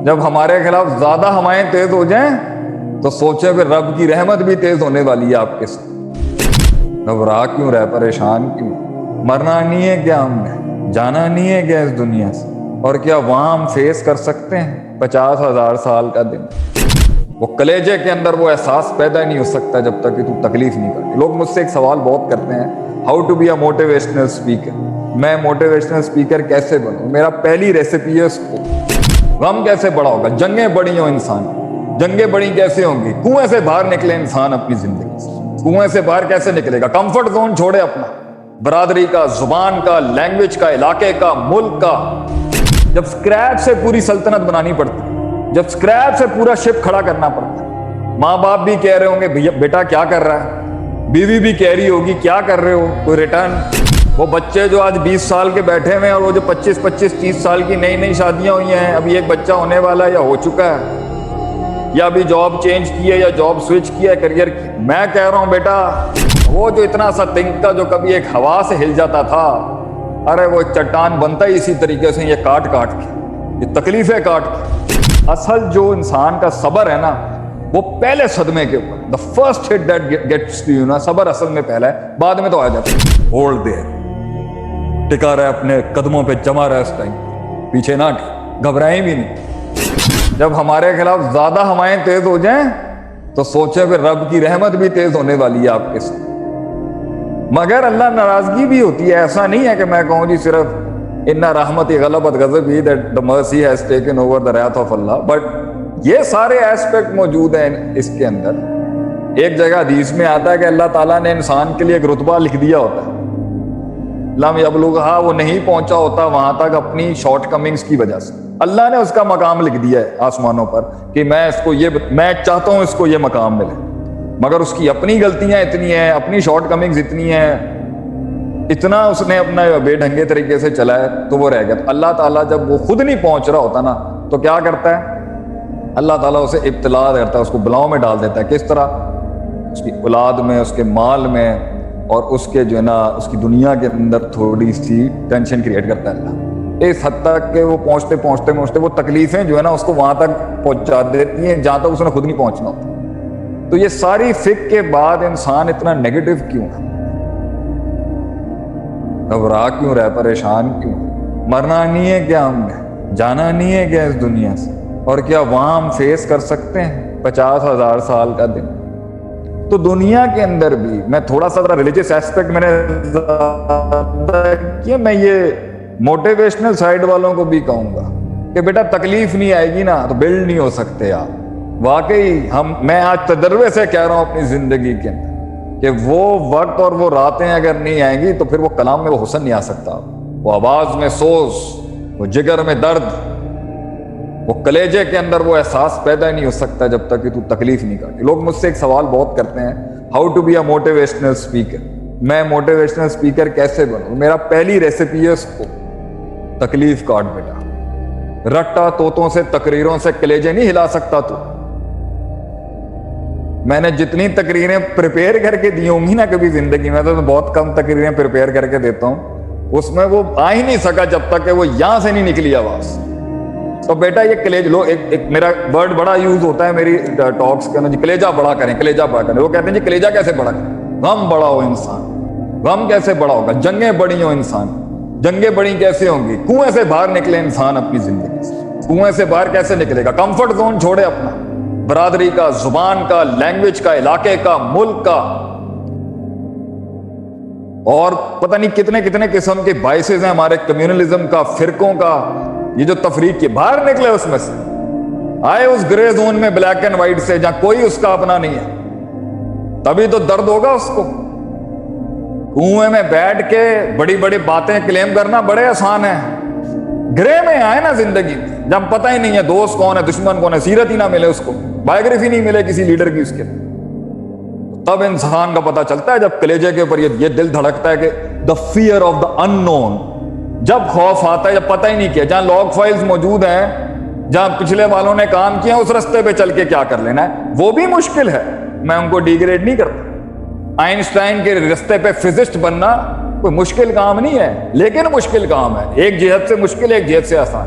جب ہمارے خلاف زیادہ ہوائیں تیز ہو جائیں تو سوچیں کہ رب کی رحمت بھی تیز ہونے والی ہے آپ کے ساتھ۔ گھبرا کیوں رہے، پریشان کیوں؟ مرنا نہیں ہے کیا ہم نے؟ جانا نہیں ہے کیا اس دنیا سے؟ اور کیا وہاں ہم فیس کر سکتے ہیں 50,000 سال کا دن؟ وہ کلیجے کے اندر وہ احساس پیدا نہیں ہو سکتا جب تک کہ تو تکلیف نہیں کرتی۔ لوگ مجھ سے ایک سوال بہت کرتے ہیں، how to be a motivational speaker, میں موٹیویشنل اسپیکر کیسے بنوں؟ میرا پہلی ریسیپی ہے اس کو، غم کیسے بڑا ہوگا؟ جنگیں بڑی ہوں انسان، جنگیں بڑی کیسے ہوں گی؟ کنویں سے باہر نکلے انسان اپنی زندگی سے، کنویں سے باہر کیسے نکلے گا؟ کمفرٹ زون چھوڑے اپنا، برادری کا، زبان کا، لینگویج کا، علاقے کا، ملک کا۔ جب اسکریچ سے پوری سلطنت بنانی پڑتی ہے، جب اسکریچ سے پورا شپ کھڑا کرنا پڑتا ہے، ماں باپ بھی کہہ رہے ہوں گے بیٹا کیا کر رہا ہے، بیوی بھی کہہ رہی ہوگی کیا کر رہے ہو، کوئی ریٹرن؟ وہ بچے جو آج 20 سال کے بیٹھے ہوئے ہیں اور وہ جو 25 30 سال کی نئی شادیاں ہوئی ہیں، ابھی ایک بچہ ہونے والا ہے یا ہو چکا ہے، یا ابھی جاب چینج کی ہے یا جاب سوئچ کیا ہے، کریئر کی، میں کہہ رہا ہوں بیٹا وہ جو اتنا سا تنک تھا جو کبھی ایک ہوا سے ہل جاتا تھا، ارے وہ ایک چٹان بنتا ہی اسی طریقے سے، یہ کاٹ کے، یہ تکلیفیں کاٹ کے۔ اصل جو انسان کا صبر ہے نا، وہ پہلے صدمے کے اوپر، the first hit that gets to you نا، صبر اصل میں پہلا ہے، بعد میں تو آ جاتا ہے۔ ہولڈ دیر، ٹکا رہے اپنے قدموں پہ، جمع رہے اس ٹائم، پیچھے نہ ہٹے، گھبرائیں بھی نہیں۔ جب ہمارے خلاف زیادہ ہوائیں تیز ہو جائیں تو سوچیں کہ رب کی رحمت بھی تیز ہونے والی ہے آپ کے ساتھ، مگر اللہ ناراضگی بھی ہوتی ہے۔ ایسا نہیں ہے کہ میں کہوں جی صرف ان رحمتی غلبت غضبی، that the mercy has taken over the wrath of Allah، but یہ سارے ایسپیکٹ موجود ہیں اس کے اندر۔ ایک جگہ حدیث میں آتا ہے کہ اللہ تعالیٰ نے انسان کے لیے ایک رتبہ لکھ دیا ہوتا ہے، لم یبلغھا، وہ نہیں پہنچا ہوتا وہاں تک اپنی شارٹ کمنگز کی وجہ سے، اللہ نے اس کا مقام لکھ دیا ہے آسمانوں پر کہ میں چاہتا ہوں اس کو یہ مقام ملے، مگر اس کی اپنی غلطیاں اتنی ہیں، اپنی شارٹ کمنگز اتنی ہیں، اتنا اس نے اپنا بے ڈھنگے طریقے سے چلایا تو وہ رہ گیا۔ تو اللہ تعالیٰ جب وہ خود نہیں پہنچ رہا ہوتا نا تو کیا کرتا ہے؟ اللہ تعالیٰ اسے ابتلا کرتا ہے، اس کو بلاؤں میں ڈال دیتا ہے۔ کس طرح؟ اس کی اولاد میں، اس کے مال میں، اور اس کے جو ہے نا اس کی دنیا کے اندر تھوڑی سی ٹینشن کریٹ کرتا ہے اللہ، اس حد تک کہ وہ پہنچتے وہ تکلیفیں جو ہے نا اس کو وہاں تک پہنچا دیتی ہیں جہاں تک اس نے خود نہیں پہنچنا ہوتا۔ تو یہ ساری فکر کے بعد انسان اتنا نیگیٹو کیوں ہے؟ گھبرا کیوں رہے، پریشان کیوں؟ مرنا نہیں ہے کیا ہم نے؟ جانا نہیں ہے کیا اس دنیا سے؟ اور کیا وہاں ہم فیس کر سکتے ہیں 50,000 سال کا دن؟ تو دنیا کے اندر بھی میں تھوڑا سا ریلیجیس ایسپیکٹ میں نے کیا، میں یہ موٹیویشنل سائیڈ والوں کو بھی کہوں گا کہ بیٹا تکلیف نہیں آئے گی نا تو بلڈ نہیں ہو سکتے آپ۔ واقعی میں آج تجربے سے کہہ رہا ہوں اپنی زندگی کے اندر کہ وہ وقت اور وہ راتیں اگر نہیں آئیں گی تو پھر وہ کلام میں وہ حسن نہیں آ سکتا، وہ آواز میں سوز، وہ جگر میں درد، وہ کلیجے کے اندر وہ احساس پیدا نہیں ہو سکتا جب تک کہ تو تکلیف نہیں کرتی۔ لوگ مجھ سے ایک سوال بہت کرتے ہیں، how to be a motivational speaker, میں موٹیویشنل اسپیکر کیسے بنوں؟ میرا پہلی ریسیپی ہے اس کو، تکلیف کاٹ بیٹا، رٹا طوطوں سے تقریروں سے کلیجے نہیں ہلا سکتا تو۔ میں نے جتنی تقریریں پریپیئر کر کے دی ہوں گی نا کبھی زندگی میں، تو بہت کم تقریریں پریپیئر کر کے دیتا ہوں، اس میں وہ آ ہی نہیں سکا جب تک کہ وہ یہاں سے نہیں نکلی آواز۔ تو بیٹا یہ کلیج لو، ایک میرا ورڈ بڑا یوز ہوتا ہے میری ٹاکس کے اندر، جی کلیجہ بڑا کریں، کلیجہ بڑا کریں۔ وہ کہتے ہیں جی کلیجہ کیسے بڑا کریں؟ غم بڑا ہو انسان، غم کیسے بڑا ہوگا؟ جنگیں بڑی ہوں انسان، جنگیں بڑی کیسے ہوں گی؟ کنویں سے باہر نکلے انسان اپنی زندگی سے، کنویں سے باہر کیسے نکلے گا؟ کمفرٹ زون چھوڑے اپنا، برادری کا، زبان کا، لینگویج کا، علاقے کا، ملک کا، اور پتہ نہیں کتنے کتنے قسم کے باعث ہیں ہمارے کمیونلزم کا، فرقوں کا، یہ جو تفریق کے باہر نکلے اس میں سے، آئے اس گرے زون میں بلیک اینڈ وائٹ سے جہاں کوئی اس کا اپنا نہیں ہے، تبھی تو درد ہوگا اس کو۔ کنویں میں بیٹھ کے بڑی بڑی باتیں کلیم کرنا بڑے آسان ہیں، گرے میں آئے نا زندگی میں جب پتہ ہی نہیں ہے دوست کون ہے دشمن کون ہے، سیرت ہی نہ ملے اس کو، بایوگرافی نہیں ملے کسی لیڈر کی اس کے، تب انسان کا پتہ چلتا ہے، جب کلیجے کے اوپر یہ دل دھڑکتا ہے کہ دا فیئر آف دا ان نون، جب خوف آتا ہے، جب پتہ ہی نہیں کیا، جہاں لاگ فائلز موجود ہیں، جہاں پچھلے والوں نے کام کیا اس رستے پہ چل کے کیا کر لینا ہے، وہ بھی مشکل ہے، میں ان کو ڈیگریڈ نہیں کرتا۔ آئنسٹائن کے رستے پہ فزسٹ بننا کوئی مشکل کام نہیں ہے، لیکن مشکل کام ہے، ایک جہت سے مشکل، ایک جہت سے آسان۔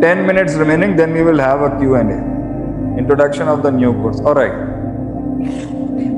10 minutes remaining, then we will have a Q&A, introduction of the new course, alright।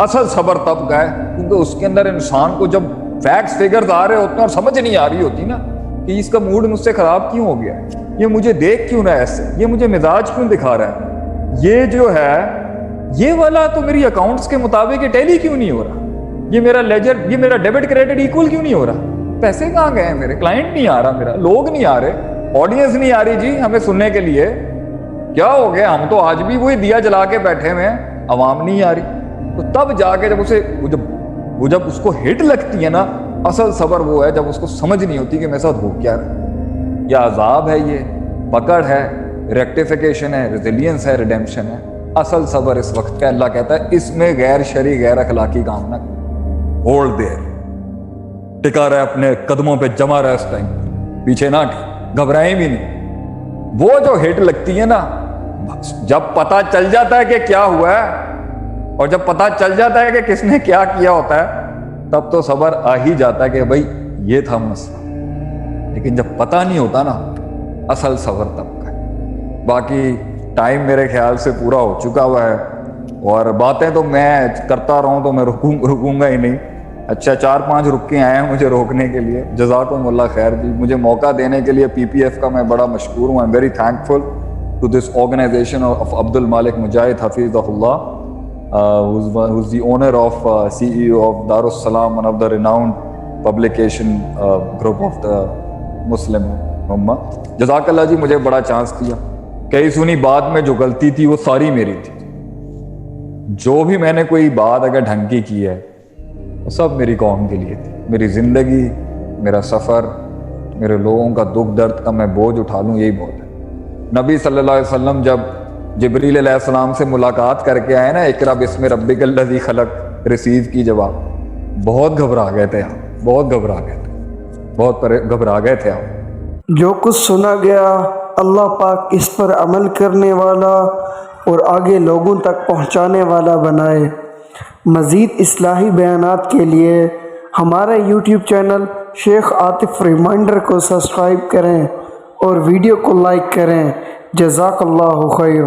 اصل صبر تب کا ہے کیونکہ اس کے اندر انسان کو جب فیکٹس فگرز آ رہے ہوتے ہیں اور سمجھ نہیں آ رہی ہوتی نا کہ اس کا موڈ مجھ سے خراب کیوں ہو گیا ہے، یہ مجھے دیکھ کیوں رہا ہے ایسے، یہ مجھے مزاج کیوں دکھا رہا ہے، یہ جو ہے یہ والا تو میری اکاؤنٹس کے مطابق یہ ٹیلی کیوں نہیں ہو رہا، یہ میرا لیجر، یہ میرا ڈیبٹ کریڈٹ ایکول کیوں نہیں ہو رہا، پیسے کہاں گئے ہیں میرے، کلائنٹ نہیں آ رہا میرا، لوگ نہیں آ رہے، آڈینس نہیں آ رہی جی ہمیں سننے کے لیے، کیا ہو گیا، ہم تو آج بھی وہی دیا جلا کے بیٹھے ہوئے ہیں، عوام نہیں آ رہی۔ تو تب جا کے جب اسے جب اس کو ہٹ لگتی ہے نا، اصل صبر وہ ہے جب اس کو سمجھ نہیں ہوتی کہ میرے ساتھ ہو کیا رہا ہے، یہ عذاب ہے، یہ پکڑ ہے، ریکٹیفیکیشن ہے، ریزیلینس ہے، ریڈیمپشن ہے۔ اصل صبر اس وقت کا اللہ کہتا ہے اس میں غیر شرعی غیر اخلاقی کام نہ کر، ہولڈ دیر، ٹکا رہے اپنے قدموں پہ، جمع رہے اس ٹائم، پیچھے نہ ہٹے، گھبرائیں بھی نہیں۔ وہ جو ہٹ لگتی ہے نا، جب پتہ چل جاتا ہے کہ کیا ہوا ہے اور جب پتہ چل جاتا ہے کہ کس نے کیا کیا ہوتا ہے، تب تو صبر آ ہی جاتا ہے کہ بھائی یہ تھا مسئلہ۔ لیکن جب پتہ نہیں ہوتا نا، اصل صبر تب کا ہے۔ باقی ٹائم میرے خیال سے پورا ہو چکا ہوا ہے، اور باتیں تو میں کرتا رہوں تو میں رکوں گا ہی نہیں۔ اچھا 4-5 رک کے آئے ہیں مجھے روکنے کے لیے، جزاکم اللہ خیر جی، مجھے موقع دینے کے لیے پی پی ایف کا میں بڑا مشکور ہوں۔ I am very thankful to this organisation of Abdul Malik Mujahid حفیظہ Allah, who's the owner of CEO of Darussalam, one of the renowned publication group of the Muslim Ummah۔ جزاک اللہ جی، مجھے بڑا چانس دیا۔ کئی سنی بات میں جو غلطی تھی وہ ساری میری تھی، جو بھی میں نے کوئی بات اگر ڈھنگ کی کی ہے وہ سب میری قوم کے لیے تھی۔ میری زندگی، میرا سفر، میرے لوگوں کا دکھ درد کا میں بوجھ اٹھا لوں، یہی بہت ہے۔ نبی صلی اللہ علیہ وسلم جب جبریل علیہ السلام سے ملاقات کر کے آئے نا، اقرا بسم ربک الذی خلق ریسیو کی جواب، بہت گھبرا گئے تھے آپ، بہت گھبرا گئے تھے، بہت گھبرا گئے تھے آپ۔ جو کچھ سنا گیا اللہ پاک اس پر عمل کرنے والا اور آگے لوگوں تک پہنچانے والا بنائے۔ مزید اصلاحی بیانات کے لیے ہمارا یوٹیوب چینل شیخ عاطف ریمائنڈر کو سبسکرائب کریں اور ویڈیو کو لائک کریں۔ جزاک اللہ خیر۔